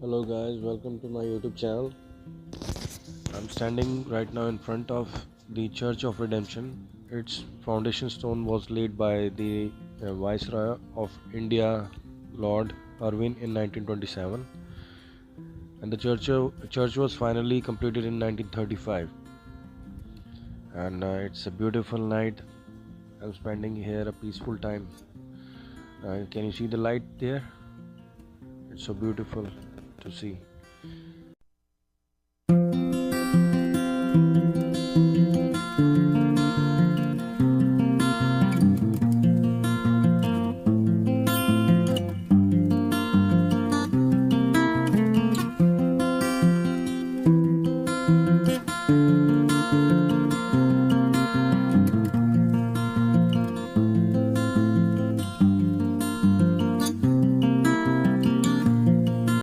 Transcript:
Hello guys, welcome to my YouTube channel. I'm standing right now in front of the Church of Redemption. Its foundation stone was laid by the Viceroy of India, Lord Irwin, in 1927, and the church was finally completed in 1935. And it's a beautiful night. I'm spending here a peaceful time. Can you see the light there? It's so beautiful to see.